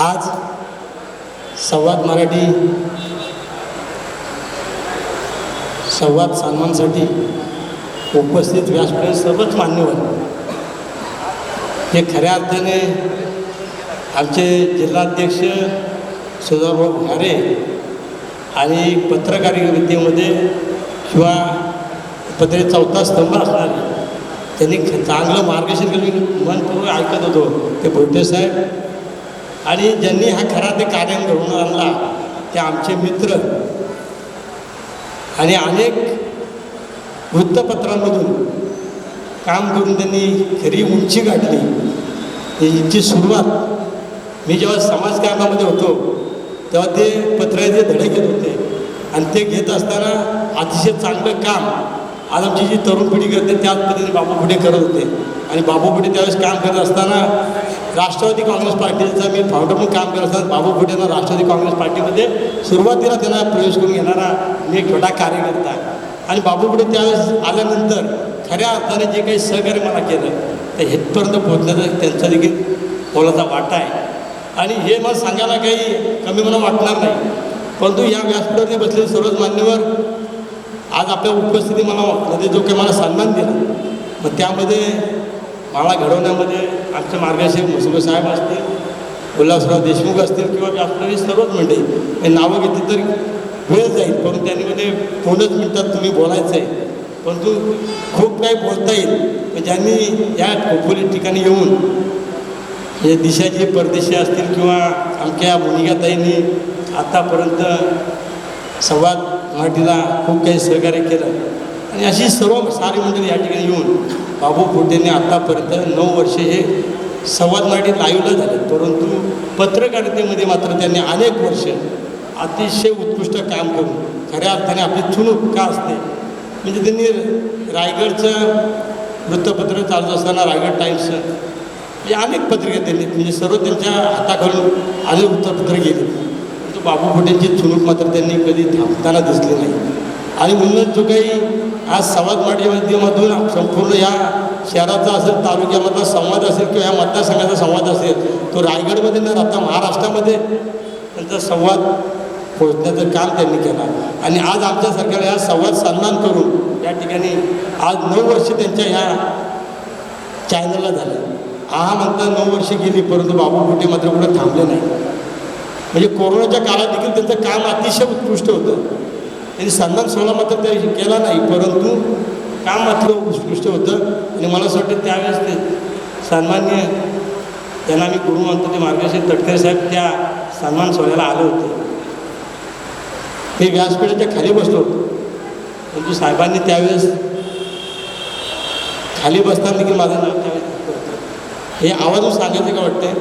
आज संवाद मराठी संवाद सन्मानसाठी उपस्थित व्यासपीठावर सर्वच मान्यवर हे खऱ्या अर्थाने आमचे जिल्हाध्यक्ष सुधाभाऊ घारे आणि पत्रकारितेमध्ये किंवा पत्रे चौथा स्तंभ असणारे त्यांनी चांगलं मार्गदर्शन केलं. मनपूर्वक ऐकत होतो ते भोटे साहेब. आणि ज्यांनी हा खरा ते कार्य घडवून आणला ते आमचे मित्र आणि अनेक वृत्तपत्रांमधून काम करून त्यांनी खरी उंची गाठली. यांची सुरुवात मी जेव्हा समाजकारणामध्ये होतो तेव्हा ते पत्राचे धडे घेत होते आणि ते घेत असताना अतिशय चांगलं काम आज आमची जी तरुण पिढी करते त्याच पद्धतीने बाबू फुटे करत होते. आणि बाबू फुटे त्यावेळेस काम करत असताना राष्ट्रवादी काँग्रेस पार्टीचा मी फाउंडर म्हणून काम करत असताना बाबू फुटेंना राष्ट्रवादी काँग्रेस पार्टीमध्ये सुरुवातीला त्यांना प्रवेश करून घेणारा मी एक छोटा कार्यकर्ता. आणि बाबू फुटे त्यावेळेस आल्यानंतर खऱ्या अर्थाने जे काही सहकार्य मला केलं ते हेतपर्यंत पोहोचण्याचा त्यांचा देखील मोलाचा वाटा आहे. आणि हे मला सांगायला काही कमी मला वाटणार नाही, परंतु या व्यासपीठावरती बसलेले सर्वच मान्यवर आज आपल्या उपस्थिती मला जो काही मला सन्मान दिला, मग त्यामध्ये मला घडवण्यामध्ये आमचे मार्गदर्शक मुसबे साहेब असतील, उल्हासराव देशमुख असतील किंवा व्यासपीठावरील सर्वच मंडळी हे नावं घेतली तर वेळ जाईल, परंतु त्यांनी 2 मिनिटात तुम्ही बोलायचं आहे, परंतु खूप काही बोलता येईल. ज्यांनी या खोपोली ठिकाणी येऊन म्हणजे दिशाचे परदेशी असतील किंवा आमच्या भूमिकाताईंनी आत्तापर्यंत संवाद मराठीला खूप काही सहकार्य केलं. आणि अशी सर्व सारी मंडळी या ठिकाणी येऊन बाबू फुटेंनी आत्तापर्यंत 9 वर्षे हे संवाद मराठी लाईव्हला झाले, परंतु पत्रकारितेमध्ये मात्र त्यांनी अनेक वर्ष अतिशय उत्कृष्ट काम करून खऱ्या अर्थाने आपली चुणूक का असते म्हणजे त्यांनी रायगडचं वृत्तपत्र चालत असताना रायगड टाईम्स म्हणजे अनेक पत्रिका त्यांनी म्हणजे सर्व त्यांच्या हाताखालून अनेक वृत्तपत्र गेले, परंतु बाबू फुटेंची चुणूक मात्र त्यांनी कधी थांबताना दिसली नाही. आणि म्हणूनच जो काही आज संवाद मराठी माध्यमातून संपूर्ण या शहराचा असेल, तालुक्यामधला संवाद असेल किंवा या मतदारसंघाचा संवाद असेल, तो रायगडमध्ये न राहता महाराष्ट्रामध्ये त्यांचा संवाद पोहोचण्याचं काम त्यांनी केलं. आणि आज आमच्या सरकारला हा संवाद सन्मान करून या ठिकाणी आज 9 वर्ष त्यांच्या ह्या चॅनलला झाले. हा म्हणता 9 वर्ष गेली, परंतु बाबू फुटे मात्र कुठं थांबले नाही. म्हणजे कोरोनाच्या काळात देखील त्यांचं काम अतिशय उत्कृष्ट होतं. त्यांनी सन्मान सोहळा मात्र त्या केला नाही, परंतु काम मात्र उत्कृष्ट होतं. आणि मला असं वाटतं त्यावेळेस ते सन्मान्य त्यांना मी गुरु म्हणतो ते मार्गदर्शक तटकरे साहेब त्या सन्मान सोहळ्याला आले होते. ते व्यासपीठाच्या खाली बसलो होतो, परंतु साहेबांनी त्यावेळेस खाली बसताना देखील माझं नाव त्यावेळेस होतं. हे आवाजून सांगायचं का वाटते,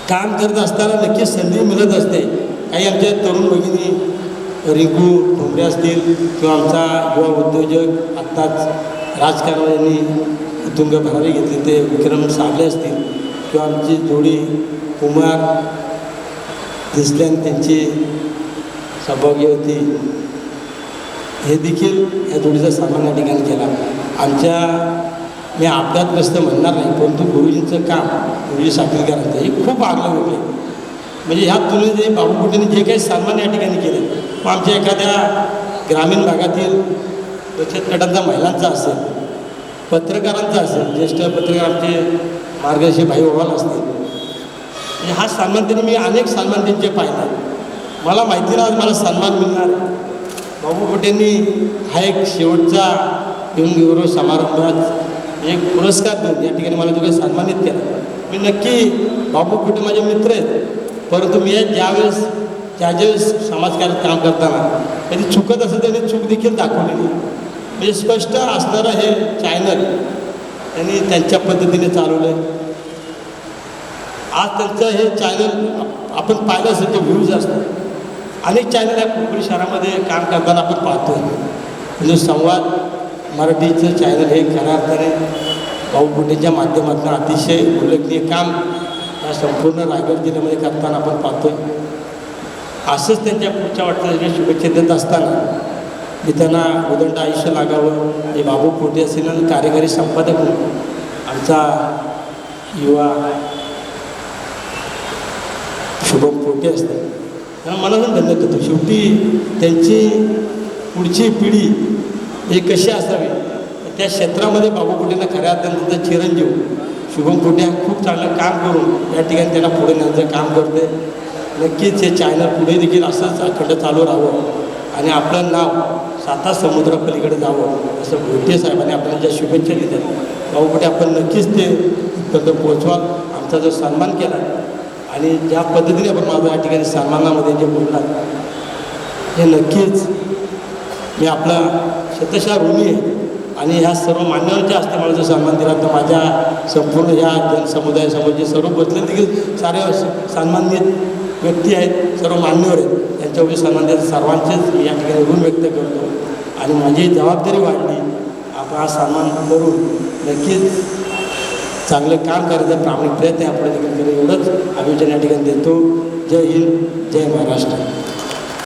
काम करत असताना नक्कीच संधी मिळत असते. काही आमच्या तरुण भगिनी रिंकू ठोंबरे असतील किंवा आमचा युवा उद्योजक आत्ताच राजकारणाने उतुंग भरारी घेतले ते विक्रम साबळे असतील किंवा आमची जोडी कुमार दिसल्यान त्यांची सौभाग्यवती हे देखील या जोडीचा सन्मान या ठिकाणी केला. आमच्या मी अपघातग्रस्त म्हणणार नाही, परंतु गुरुजींचं काम गुरुजी साखरकरांचं हे खूप आगलं वेगळे. म्हणजे ह्या तुलनेत बाबू फुटेंनी जे काही सन्मान या ठिकाणी केले, मग आमच्या एखाद्या ग्रामीण भागातील बचत गटांचा महिलांचा असेल, पत्रकारांचा असेल, ज्येष्ठ पत्रकार आमचे मार्गदर्शक भाई ओवाल असतील, म्हणजे हा सन्मान त्यांनी मी अनेक सन्मान त्यांचे पाहिले. मला माहिती नाही आज मला सन्मान मिळणार. बाबू फुटेंनी हा एक शेवटचा येऊन गौरव समारंभात एक पुरस्कार देऊन या ठिकाणी मला जो काही सन्मानित केला. मी नक्की बाबू फुटे माझे मित्र आहेत, परंतु मी ज्यावेळेस समाजकार्यात काम करताना कधी चुकत असेल त्यांनी चूक देखील दाखवलेली. म्हणजे स्पष्ट असणारं हे चॅनल त्यांनी त्यांच्या पद्धतीने चालवलं. आज त्यांचं हे चॅनल आपण पाहिलं असेल ते व्ह्यूज असतात. अनेक चॅनल या कोकणी शहरामध्ये काम करताना आपण पाहतो. म्हणजे संवाद मराठीचं चॅनल हे खऱ्या अर्थाने बाबू फुटेंच्या माध्यमातून अतिशय उल्लेखनीय काम या संपूर्ण रायगड जिल्ह्यामध्ये करताना आपण पाहतोय. असंच त्यांच्या पुढच्या वाटचालीला शुभेच्छा देत असताना मी त्यांना उदंड आयुष्य लागावं हे बाबू फुटे असेल आणि कार्यकारी संपादक म्हणून आमचा युवा शुभम पोटे असतात त्यांना मनातून धन्य करतो. शेवटी त्यांची पुढची पिढी हे कशी असावी त्या क्षेत्रामध्ये बाबू पोटेंना खऱ्या अर्थानं चिरंजीव शुभम पोटे खूप चांगलं काम करून या ठिकाणी त्यांना पुढे नेण्याचं काम करते. नक्कीच हे चॅनल पुढे देखील असंच अखंड चालू राहावं आणि आपलं नाव 7 समुद्रापलीकडे जावं असं भोटे साहेबांनी आपल्याला ज्या शुभेच्छा दिल्या बाबू पोटे आपण नक्कीच ते तिथपर्यंत पोचवाल. आमचा जो सन्मान केला आणि ज्या पद्धतीने आपण माझा या ठिकाणी सन्मानामध्ये जे बोललात हे नक्कीच मी आपला शतशः ऋणी आहे. आणि ह्या सर्व मान्यवरांच्या हस्ते मला जो सन्मान दिला तर माझ्या संपूर्ण ह्या जनसमुदायासमोर जे सर्व बसले देखील सारे सन्मानित व्यक्ती आहेत, सर्व मान्यवर आहेत, त्यांच्यावर सन्मान देत सर्वांचेच मी या ठिकाणी ऋण व्यक्त करतो. आणि माझी जबाबदारी वाढली आपण हा सन्मान करून नक्कीच चांगलं काम करायचा प्रामाणिक प्रयत्न यापुढे देखील करेल एवढंच अभिवादन या ठिकाणी देतो. जय हिंद, जय महाराष्ट्र.